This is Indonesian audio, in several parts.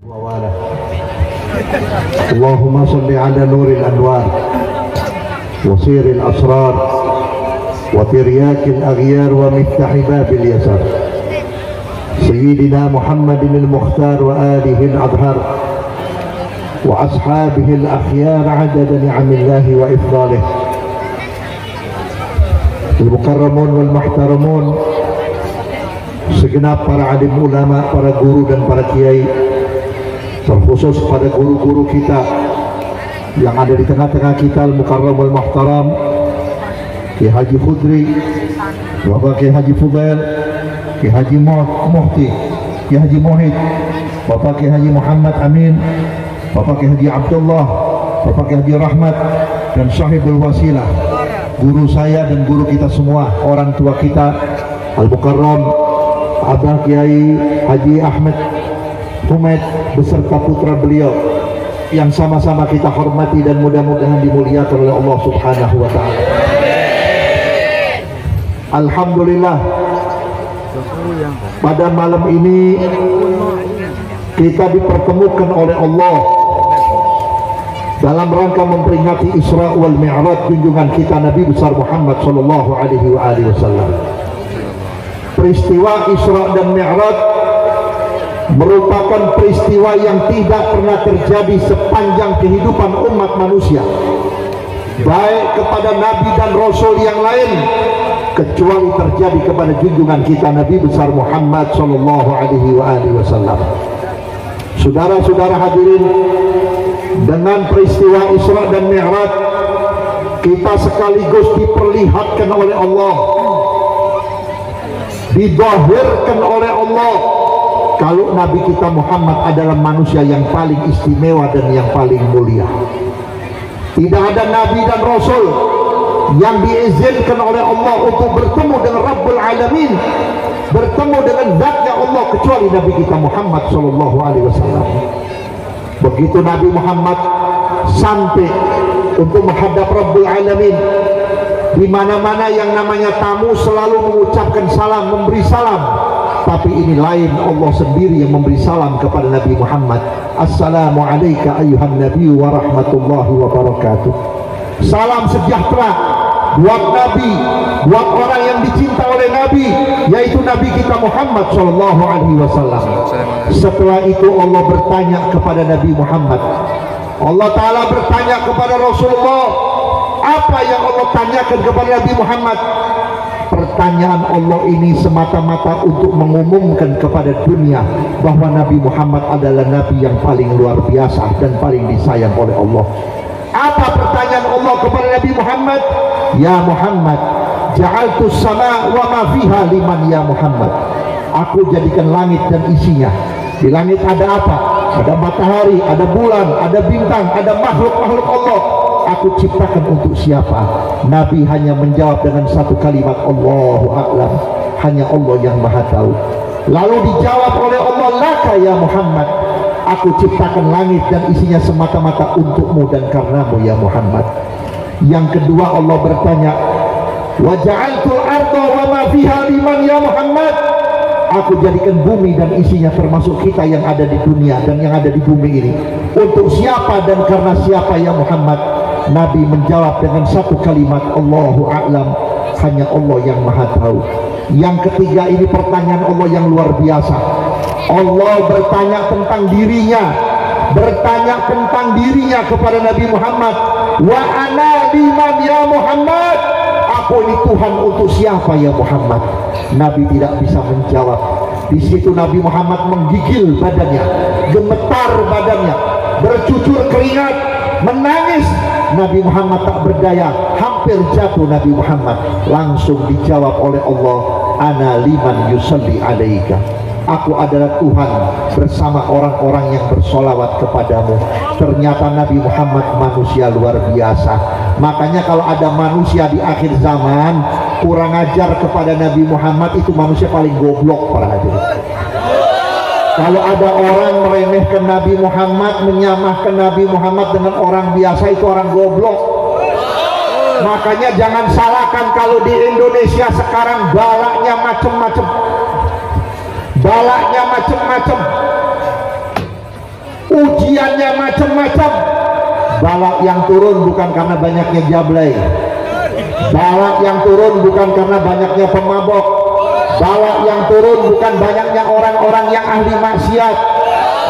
وواله. اللهم صل على نور الأنوار وصير الأسرار وترياك الأغيار ومفتاح باب اليسار سيدنا محمد المختار وآله الأطهار وأصحابه الأخيار عدد نعم الله وإفضاله. المكرمون والمحترمون, segenap para alim ulama, para guru dan para kiai, terkhusus pada guru-guru kita yang ada di tengah-tengah kita, al-mukarram wal muhtaram, Kiai Haji Khudri, Bapak Kiai Haji Fudail, Kiai Haji Muhti, Kiai Haji Muhid, Bapak Kiai Haji Muhammad Amin, Bapak Kiai Haji Abdullah, Bapak Kiai Haji Rahmat, dan sahibul wasilah, guru saya dan guru kita semua, orang tua kita, al-mukarram Abah Kiai Haji Ahmad Humaid beserta putra beliau yang sama-sama kita hormati dan mudah-mudahan dimuliakan oleh Allah Subhanahu wa taala. Alhamdulillah, pada malam ini kita dipertemukan oleh Allah dalam rangka memperingati Isra wal Mi'raj junjungan kita Nabi besar Muhammad sallallahu alaihi wasallam. Peristiwa Isra dan Mi'raj merupakan peristiwa yang tidak pernah terjadi sepanjang kehidupan umat manusia, baik kepada Nabi dan Rasul yang lain, kecuali terjadi kepada junjungan kita Nabi besar Muhammad sallallahu alaihi wasallam. Saudara-saudara hadirin, dengan peristiwa Isra dan Mi'raj kita sekaligus diperlihatkan oleh Allah, didahirkan oleh Allah kalau Nabi kita Muhammad adalah manusia yang paling istimewa dan yang paling mulia. Tidak ada Nabi dan Rasul yang diizinkan oleh Allah untuk bertemu dengan Rabbul Alamin, bertemu dengan zatnya Allah, kecuali Nabi kita Muhammad sallallahu alaihi wasallam. Begitu Nabi Muhammad sampai untuk menghadap Rabbul Alamin, di mana-mana yang namanya tamu selalu mengucapkan salam, memberi salam. Tapi ini lain, Allah sendiri yang memberi salam kepada Nabi Muhammad. Assalamu alayka ayyuhan nabi wa rahmatullahi wa barakatuh. Salam sejahtera buat Nabi, buat orang yang dicinta oleh Nabi, yaitu Nabi kita Muhammad sallallahu alaihi wasallam. Setelah itu Allah bertanya kepada Nabi Muhammad. Allah Ta'ala bertanya kepada Rasulullah. Apa yang Allah tanyakan kepada Nabi Muhammad? Pertanyaan Allah ini semata-mata untuk mengumumkan kepada dunia bahwa Nabi Muhammad adalah Nabi yang paling luar biasa dan paling disayang oleh Allah. Apa pertanyaan Allah kepada Nabi Muhammad? Ya Muhammad, ja'altus sama wa ma fiha liman ya Muhammad. Aku jadikan langit dan isinya. Di langit ada apa? Ada matahari, ada bulan, ada bintang, ada makhluk-makhluk Allah. Aku ciptakan untuk siapa? Nabi hanya menjawab dengan satu kalimat, Allahu a'lam. Hanya Allah yang maha tahu. Lalu dijawab oleh Allah, laka ya Muhammad, aku ciptakan langit dan isinya semata-mata untukmu dan karenamu ya Muhammad. Yang kedua Allah bertanya, wa ja'altul arda wa ma fiha liman ya Muhammad. Aku jadikan bumi dan isinya termasuk kita yang ada di dunia dan yang ada di bumi ini untuk siapa dan karena siapa ya Muhammad? Nabi menjawab dengan satu kalimat, Allahu a'lam. Hanya Allah yang maha tahu. Yang ketiga ini pertanyaan Allah yang luar biasa. Allah bertanya tentang dirinya, bertanya tentang dirinya kepada Nabi Muhammad. Wa ana liman ya Muhammad. Aku ini Tuhan untuk siapa ya Muhammad? Nabi tidak bisa menjawab. Di situ Nabi Muhammad menggigil badannya, gemetar badannya, bercucur keringat, menangis. Nabi Muhammad tak berdaya, hampir jatuh Nabi Muhammad. Langsung dijawab oleh Allah, ana liman yusalli alaika. Aku adalah Tuhan bersama orang-orang yang bersolawat kepadamu. Ternyata Nabi Muhammad manusia luar biasa. Makanya kalau ada manusia di akhir zaman kurang ajar kepada Nabi Muhammad, itu manusia paling goblok para hadirin. Kalau ada orang meremehkan Nabi Muhammad, menyamahkan Nabi Muhammad dengan orang biasa, itu orang goblok. Makanya jangan salahkan kalau di Indonesia sekarang balaknya macem-macem. Balaknya macem-macem. ada macam-macam. Balak yang turun bukan karena banyaknya jablay, balak yang turun bukan karena banyaknya pemabok, balak yang turun bukan banyaknya orang-orang yang ahli maksiat,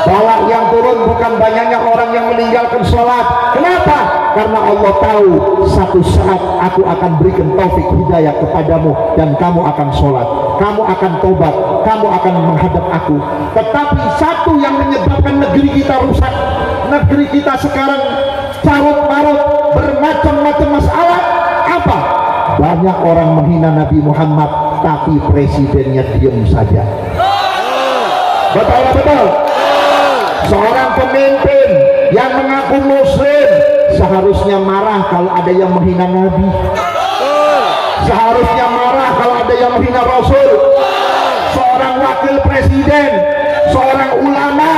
balak yang turun bukan banyaknya orang yang meninggalkan sholat. Kenapa? Karena Allah tahu satu saat aku akan berikan taufik hidayah kepadamu dan kamu akan sholat, kamu akan tobat, kamu akan menghadap aku. Tetapi satu yang menyebabkan negeri kita rusak, negeri kita sekarang carut marut, bermacam-macam masalah. Apa? Banyak orang menghina Nabi Muhammad tapi presidennya diam saja. Betul. Seorang pemimpin yang mengaku muslim seharusnya marah kalau ada yang menghina Nabi, seharusnya marah kalau ada yang menghina Rasul. Seorang wakil presiden, seorang ulama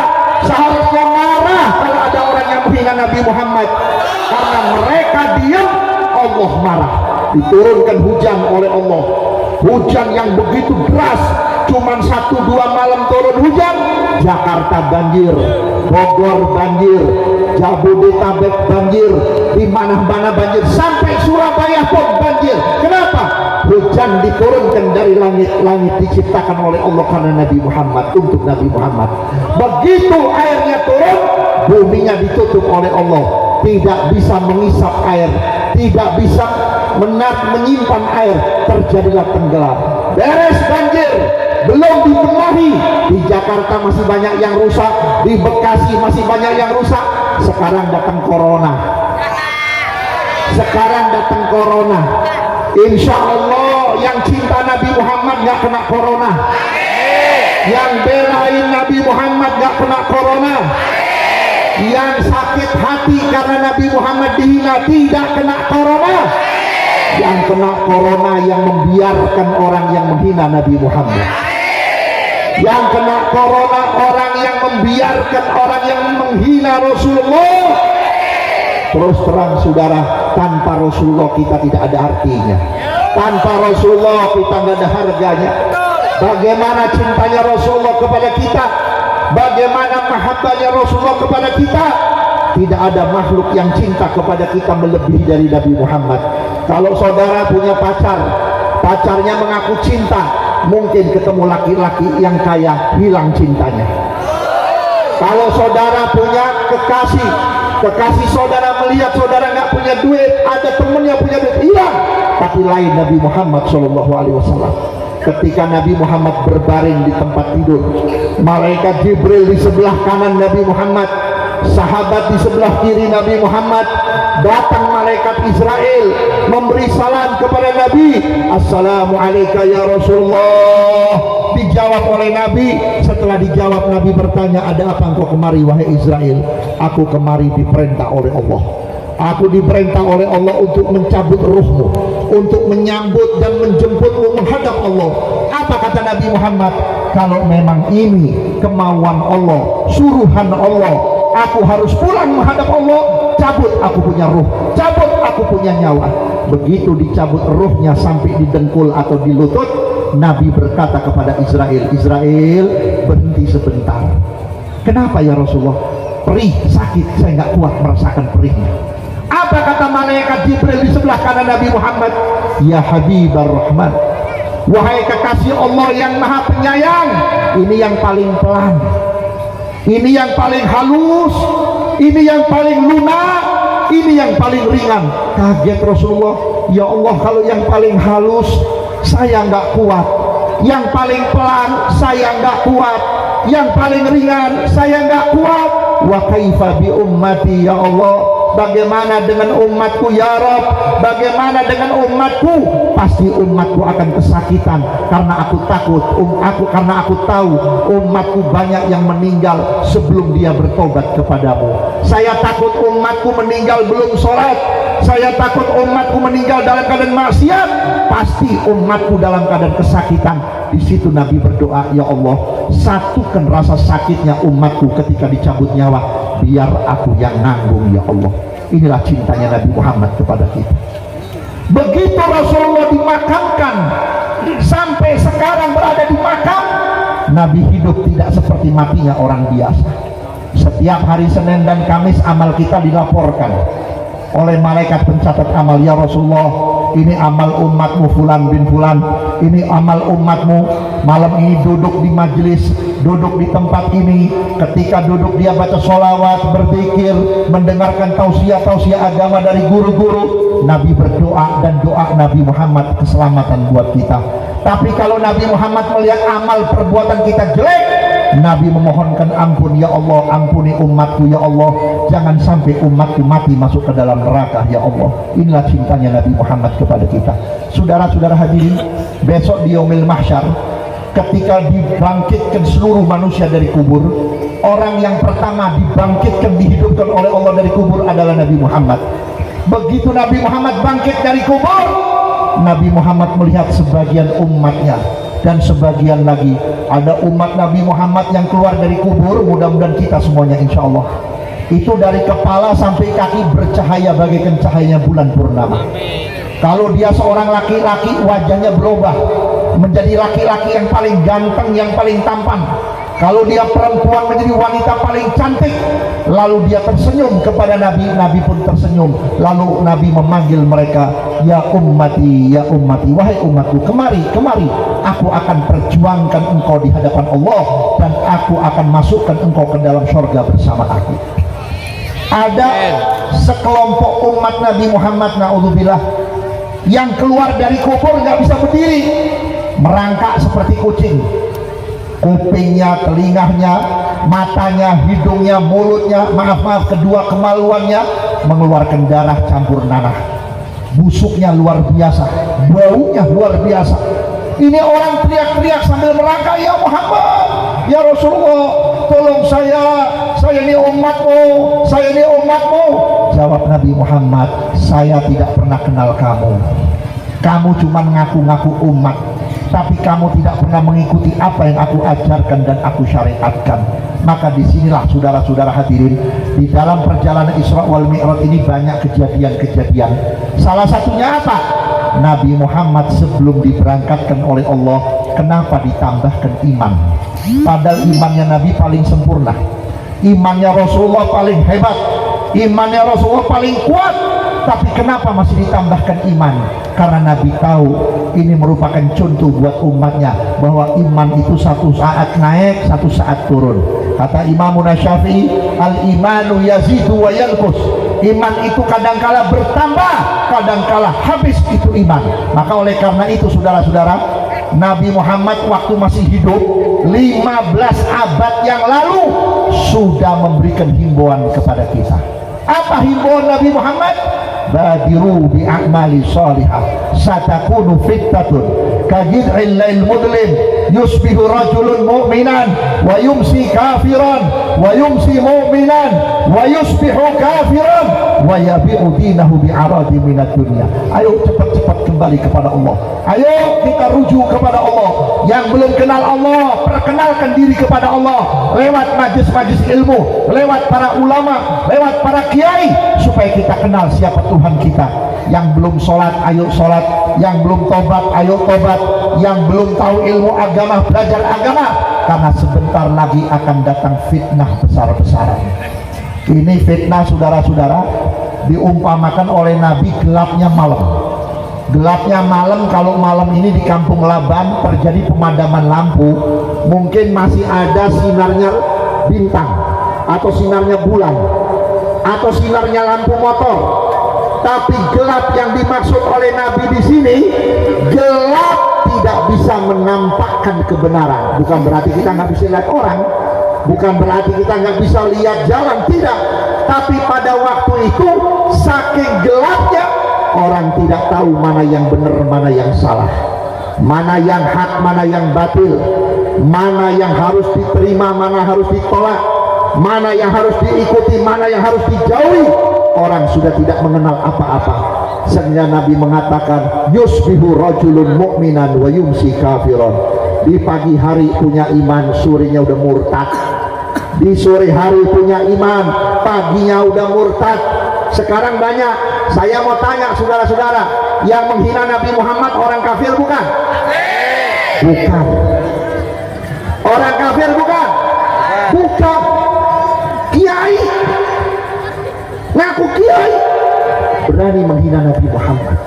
seharusnya marah kalau ada orang yang menghina Nabi Muhammad. Karena mereka diam, Allah marah. Diturunkan hujan oleh Allah, hujan yang begitu deras, cuman 1-2 malam turun hujan, Jakarta banjir, Bogor banjir, Jabodetabek banjir, di mana-mana banjir, sampai Surabaya pun banjir. Kenapa? Hujan diturunkan dari langit, langit diciptakan oleh Allah karena Nabi Muhammad, untuk Nabi Muhammad. Begitu airnya turun, buminya ditutup oleh Allah, tidak bisa mengisap air, tidak bisa menyimpan air, terjadilah tenggelam. Beres banjir, belum dibenahi, di Jakarta masih banyak yang rusak, di Bekasi masih banyak yang rusak. Sekarang datang corona, sekarang datang corona. Insya Allah yang cinta Nabi Muhammad gak kena corona, yang belain Nabi Muhammad gak kena corona, yang sakit hati karena Nabi Muhammad dihina tidak kena corona. Yang kena corona yang membiarkan orang yang menghina Nabi Muhammad, yang kena corona orang yang membiarkan orang yang menghina Rasulullah. Terus terang saudara, tanpa Rasulullah kita tidak ada artinya, tanpa Rasulullah kita tidak ada harganya. Bagaimana cintanya Rasulullah kepada kita, bagaimana mahabbahnya Rasulullah kepada kita. Tidak ada makhluk yang cinta kepada kita melebihi dari Nabi Muhammad. Kalau saudara punya pacar, pacarnya mengaku cinta, mungkin ketemu laki-laki yang kaya, hilang cintanya. Kalau saudara punya kekasih, kekasih saudara melihat saudara nggak punya duit, ada temennya punya duit, hilang. Tapi lain Nabi Muhammad SAW. Ketika Nabi Muhammad berbaring di tempat tidur, malaikat Jibril di sebelah kanan Nabi Muhammad, sahabat di sebelah kiri Nabi Muhammad, datang malaikat Israel memberi salam kepada Nabi, Assalamualaikum ya Rasulullah. Dijawab oleh Nabi. Setelah dijawab, Nabi bertanya, ada apa engkau kemari wahai Israel? Aku kemari diperintah oleh Allah, aku diperintah oleh Allah untuk mencabut ruhmu, untuk menyambut dan menjemputmu menghadap Allah. Apa kata Nabi Muhammad? Kalau memang ini kemauan Allah, suruhan Allah, aku harus pulang menghadap Allah, cabut aku punya ruh, cabut aku punya nyawa. Begitu dicabut ruhnya sampai di dengkul atau di lutut, Nabi berkata kepada Israel, Israel berhenti sebentar. Kenapa ya Rasulullah? Perih, sakit, saya nggak kuat merasakan perihnya. Apa kata malaikat Jibril di sebelah kanan Nabi Muhammad? Ya Habibar Rahman, wahai kekasih Allah yang maha penyayang, ini yang paling pelan, ini yang paling halus, ini yang paling lunak, ini yang paling ringan. Kaget Rasulullah, ya Allah, kalau yang paling halus saya nggak kuat, yang paling pelan saya nggak kuat, yang paling ringan saya nggak kuat. Wa kaifa bi ummati ya Allah, bagaimana dengan umatku ya Rabb, bagaimana dengan umatku? Pasti umatku akan kesakitan karena aku takut, karena aku tahu umatku banyak yang meninggal sebelum dia bertobat kepadamu. Saya takut umatku meninggal belum sholat, saya takut umatku meninggal dalam keadaan maksiat, pasti umatku dalam keadaan kesakitan. Di situ Nabi berdoa, ya Allah, satukan rasa sakitnya umatku ketika dicabut nyawa, biar aku yang nanggung ya Allah. Inilah cintanya Nabi Muhammad kepada kita. Begitu Rasulullah dimakamkan, sampai sekarang berada di makam, Nabi hidup tidak seperti matinya orang biasa. Setiap hari Senin dan Kamis amal kita dilaporkan oleh malaikat pencatat amal. Ya Rasulullah, ini amal umatmu fulan bin fulan, ini amal umatmu malam ini duduk di majelis, duduk di tempat ini, ketika duduk dia baca sholawat, berzikir, mendengarkan tausiah agama dari guru-guru. Nabi berdoa dan doa Nabi Muhammad keselamatan buat kita. Tapi kalau Nabi Muhammad melihat amal perbuatan kita jelek, Nabi memohonkan ampun. Ya Allah, ampuni umatku ya Allah, jangan sampai umatku mati masuk ke dalam neraka ya Allah. Inilah cintanya Nabi Muhammad kepada kita. Saudara-saudara hadirin, besok di yaumil mahsyar, ketika dibangkitkan seluruh manusia dari kubur, orang yang pertama dibangkitkan, dihidupkan oleh Allah dari kubur adalah Nabi Muhammad. Begitu Nabi Muhammad bangkit dari kubur, Nabi Muhammad melihat sebagian umatnya, dan sebagian lagi ada umat Nabi Muhammad yang keluar dari kubur. Mudah-mudahan kita semuanya insya Allah itu dari kepala sampai kaki bercahaya bagaikan cahayanya bulan purnama. Kalau dia seorang laki-laki, wajahnya berubah menjadi laki-laki yang paling ganteng, yang paling tampan. Kalau dia perempuan, menjadi wanita paling cantik. Lalu dia tersenyum kepada Nabi, Nabi pun tersenyum. Lalu Nabi memanggil mereka, ya ummati, ya ummati, wahai umatku, kemari, kemari, aku akan perjuangkan engkau di hadapan Allah, dan aku akan masukkan engkau ke dalam surga bersama aku. Ada sekelompok umat Nabi Muhammad, naudzubillah, yang keluar dari kubur nggak bisa berdiri, merangkak seperti kucing. Kupingnya, telinganya, matanya, hidungnya, mulutnya, maaf kedua kemaluannya mengeluarkan darah campur nanah. Busuknya luar biasa, baunya luar biasa. Ini orang teriak-teriak sambil merangkak, ya Muhammad, ya Rasulullah, tolong saya ini umatmu, saya ini umatmu. Jawab Nabi Muhammad, saya tidak pernah kenal kamu. Kamu cuma ngaku-ngaku umat, tapi kamu tidak pernah mengikuti apa yang aku ajarkan dan aku syariatkan. Maka disinilah saudara-saudara hadirin, di dalam perjalanan Isra wal Mi'raj ini banyak kejadian-kejadian. Salah satunya apa? Nabi Muhammad sebelum diberangkatkan oleh Allah, kenapa ditambahkan iman? Padahal imannya Nabi paling sempurna, imannya Rasulullah paling hebat, imannya Rasulullah paling kuat. Tapi kenapa masih ditambahkan iman? Karena Nabi tahu ini merupakan contoh buat umatnya, bahwa iman itu satu saat naik, satu saat turun. Kata Imam Syafi'i, al-imanu yazidu wa yanqus. Iman itu kadangkala bertambah, kadangkala habis itu iman. Maka oleh karena itu saudara-saudara, Nabi Muhammad waktu masih hidup 15 abad yang lalu sudah memberikan himbauan kepada kita. Apa himbauan Nabi Muhammad? Badiru bi a'mali salihah satakunu fitnatun kajid'il lail mudlim yusbihu rajulun mu'minan wa yumsi kafiran wa yumsi mu'minan wa yusbihu kafiran wa yabi'u dinahu bi'aradi minat dunia. Ayo cepat-cepat kembali kepada Allah, ayo kita rujuk kepada Allah. Yang belum kenal Allah, perkenalkan diri kepada Allah lewat majlis-majlis ilmu, lewat para ulama, lewat para kiai, supaya kita kenal siapa Tuhan kita. Yang belum sholat, ayo sholat. Yang belum tobat, ayo tobat. Yang belum tahu ilmu agama, belajar agama, karena sebentar lagi akan datang fitnah besar-besaran. Ini fitnah saudara-saudara diumpamakan oleh Nabi gelapnya malam. Gelapnya malam, kalau malam ini di Kampung Laban terjadi pemadaman lampu, mungkin masih ada sinarnya bintang, atau sinarnya bulan, atau sinarnya lampu motor. Tapi gelap yang dimaksud oleh Nabi di sini, gelap tidak bisa menampakkan kebenaran. Bukan berarti kita nggak bisa lihat orang, bukan berarti kita nggak bisa lihat jalan, tidak. Tapi pada waktu itu saking gelapnya, orang tidak tahu mana yang benar, mana yang salah, mana yang hak, mana yang batil, mana yang harus diterima, mana harus ditolak, mana yang harus diikuti, mana yang harus dijauhi. Orang sudah tidak mengenal apa-apa. Sehingga Nabi mengatakan, yusbihu rajulun mu'minan wa yumsi kafiron. Di pagi hari punya iman, sorenya udah murtad. Di sore hari punya iman, paginya udah murtad. Sekarang banyak. Saya mau tanya saudara-saudara, yang menghina Nabi Muhammad orang kafir bukan? Bukan. Orang kafir bukan? Bukan. berani menghina Nabi Muhammad.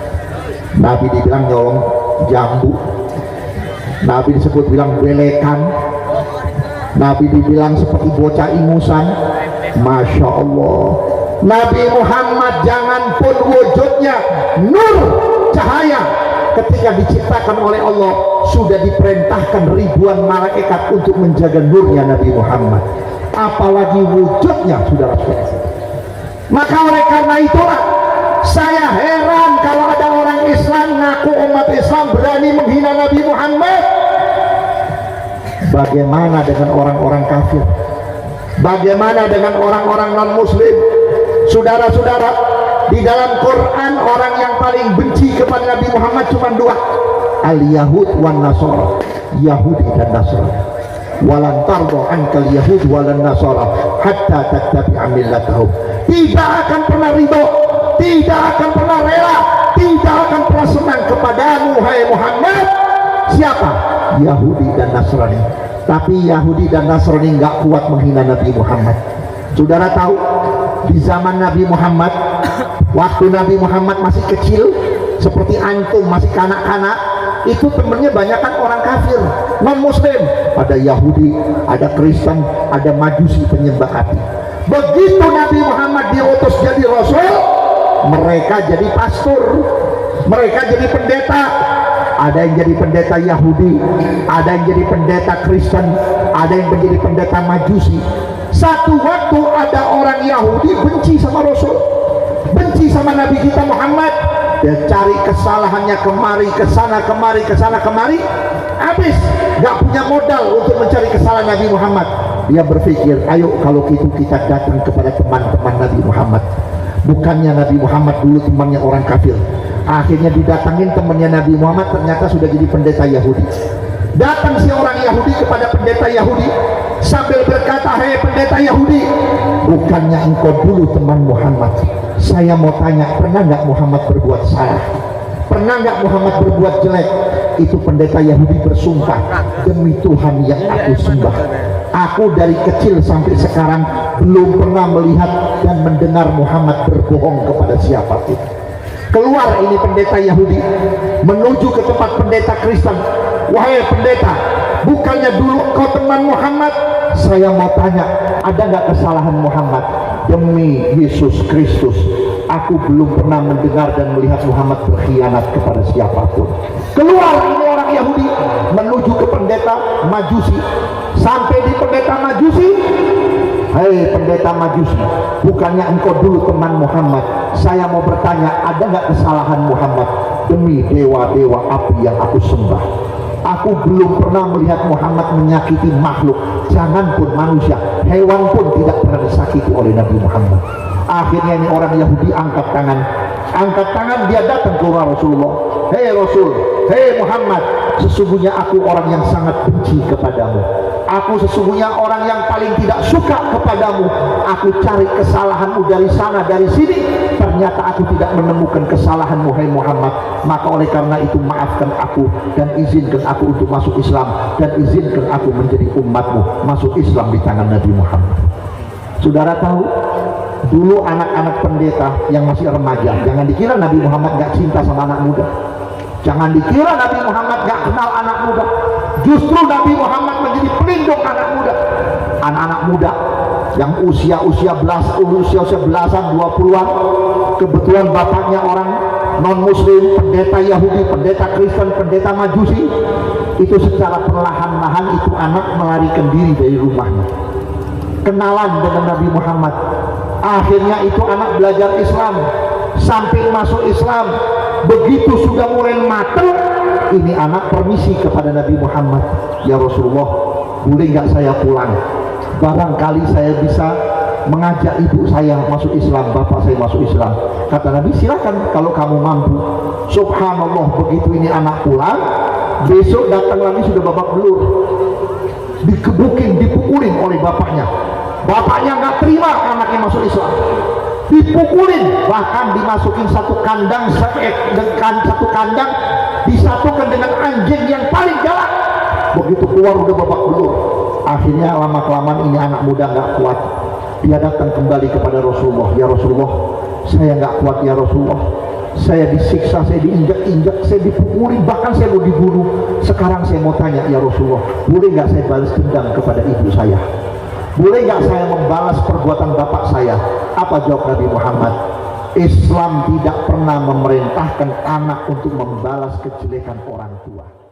Nabi dibilang nyolong jambu, Nabi disebut bilang belekan, Nabi dibilang seperti bocah ingusan. Masya Allah, Nabi Muhammad jangan pun wujudnya nur cahaya, ketika diciptakan oleh Allah sudah diperintahkan ribuan malaikat untuk menjaga nurnya Nabi Muhammad, apalagi wujudnya, saudara-saudara. Maka oleh karena itulah saya heran kalau ada orang Islam ngaku umat Islam berani menghina Nabi Muhammad. Bagaimana dengan orang-orang kafir? Bagaimana dengan orang-orang non-muslim? Saudara-saudara, di dalam Quran orang yang paling benci kepada Nabi Muhammad cuma dua, al-Yahud wan Nasara, Yahudi dan Nasrani. Walan tardo ankal Yahud walan Nasara hatta tattabi'a millatahum. Tidak akan pernah ridho, tidak akan pernah rela, tidak akan pernah senang kepadamu hai Muhammad. Siapa? Yahudi dan Nasrani. Tapi Yahudi dan Nasrani nggak kuat menghina Nabi Muhammad. Saudara tahu, di zaman Nabi Muhammad, waktu Nabi Muhammad masih kecil, seperti antum masih kanak-kanak, itu temennya banyak kan orang kafir, non muslim, ada Yahudi, ada Kristen, ada Majusi penyembah api. Begitu Nabi Muhammad diutus jadi Rasul, mereka jadi pastor, mereka jadi pendeta. Ada yang jadi pendeta Yahudi, ada yang jadi pendeta Kristen, ada yang menjadi pendeta Majusi. Satu waktu ada orang Yahudi benci sama Rasul, benci sama Nabi kita Muhammad. Dia cari kesalahannya kemari, kesana kemari, kesana kemari, habis gak punya modal untuk mencari kesalahan Nabi Muhammad. Dia berpikir, ayo kalau gitu kita datang kepada teman-teman Nabi Muhammad. Bukannya Nabi Muhammad dulu temannya orang kafir, akhirnya didatangin temannya Nabi Muhammad, ternyata sudah jadi pendeta Yahudi. Datang si orang Yahudi kepada pendeta Yahudi sambil berkata, hei pendeta Yahudi, bukannya engkau dulu teman Muhammad? Saya mau tanya, pernah nggak Muhammad berbuat salah? Pernah nggak Muhammad berbuat jelek? Itu pendeta Yahudi bersumpah, demi Tuhan yang aku sembah, aku dari kecil sampai sekarang belum pernah melihat dan mendengar Muhammad berbohong kepada siapapun. Keluar ini pendeta Yahudi menuju ke tempat pendeta Kristen. Wahai pendeta, bukannya dulu kau teman Muhammad? Saya mau tanya, ada nggak kesalahan Muhammad? Demi Yesus Kristus, aku belum pernah mendengar dan melihat Muhammad berkhianat kepada siapapun. Keluar ini orang Yahudi menuju ke pendeta Majusi. Sampai di pendeta Majusi, hei pendeta Majusi, bukannya engkau dulu teman Muhammad? Saya mau bertanya, ada nggak kesalahan Muhammad? Demi dewa-dewa api yang aku sembah, aku belum pernah melihat Muhammad menyakiti makhluk, janganpun manusia, hewan pun tidak pernah disakiti oleh Nabi Muhammad. Akhirnya ini orang Yahudi angkat tangan, dia datang ke Rasulullah. Hei Rasul, hei Muhammad, sesungguhnya aku orang yang sangat benci kepadamu, aku sesungguhnya orang yang paling tidak suka kepadamu. Aku cari kesalahanmu dari sana dari sini, ternyata aku tidak menemukan kesalahanmu hai Muhammad. Maka oleh karena itu maafkan aku dan izinkan aku untuk masuk Islam, dan izinkan aku menjadi umatmu masuk Islam di tangan Nabi Muhammad. Saudara tahu, dulu anak-anak pendeta yang masih remaja, jangan dikira Nabi Muhammad gak cinta sama anak muda, jangan dikira Nabi Muhammad gak kenal anak muda. Justru Nabi Muhammad menjadi pelindung anak muda. Anak-anak muda yang usia belasan, 20-an, kebetulan bapaknya orang non muslim, pendeta Yahudi, pendeta Kristen, pendeta Majusi, itu secara perlahan-lahan itu anak melarikan diri dari rumahnya, kenalan dengan Nabi Muhammad. Akhirnya itu anak belajar Islam, sampai masuk Islam. Begitu sudah mulai matang, ini anak permisi kepada Nabi Muhammad, ya Rasulullah, boleh nggak saya pulang? Barangkali saya bisa mengajak ibu saya masuk Islam, bapak saya masuk Islam. Kata Nabi, silakan kalau kamu mampu. Subhanallah, begitu ini anak pulang, besok datang lagi sudah babak belur, dikebukin, dipukulin oleh bapaknya. Bapaknya nggak terima anaknya masuk Islam, dipukulin, bahkan dimasukin satu kandang, disatukan dengan anjing yang paling galak. Begitu keluar udah babak belur. Akhirnya lama kelamaan ini anak muda nggak kuat, dia datang kembali kepada Rasulullah. Ya Rasulullah, Saya nggak kuat ya Rasulullah, saya disiksa, saya diinjak-injak, saya dipukuli, bahkan saya mau dibunuh. Sekarang saya mau tanya ya Rasulullah, boleh nggak saya balas dendam kepada ibu saya? Boleh nggak saya membalas perbuatan bapak saya? Apa jawab Nabi Muhammad? Islam tidak pernah memerintahkan anak untuk membalas kejelekan orang tua.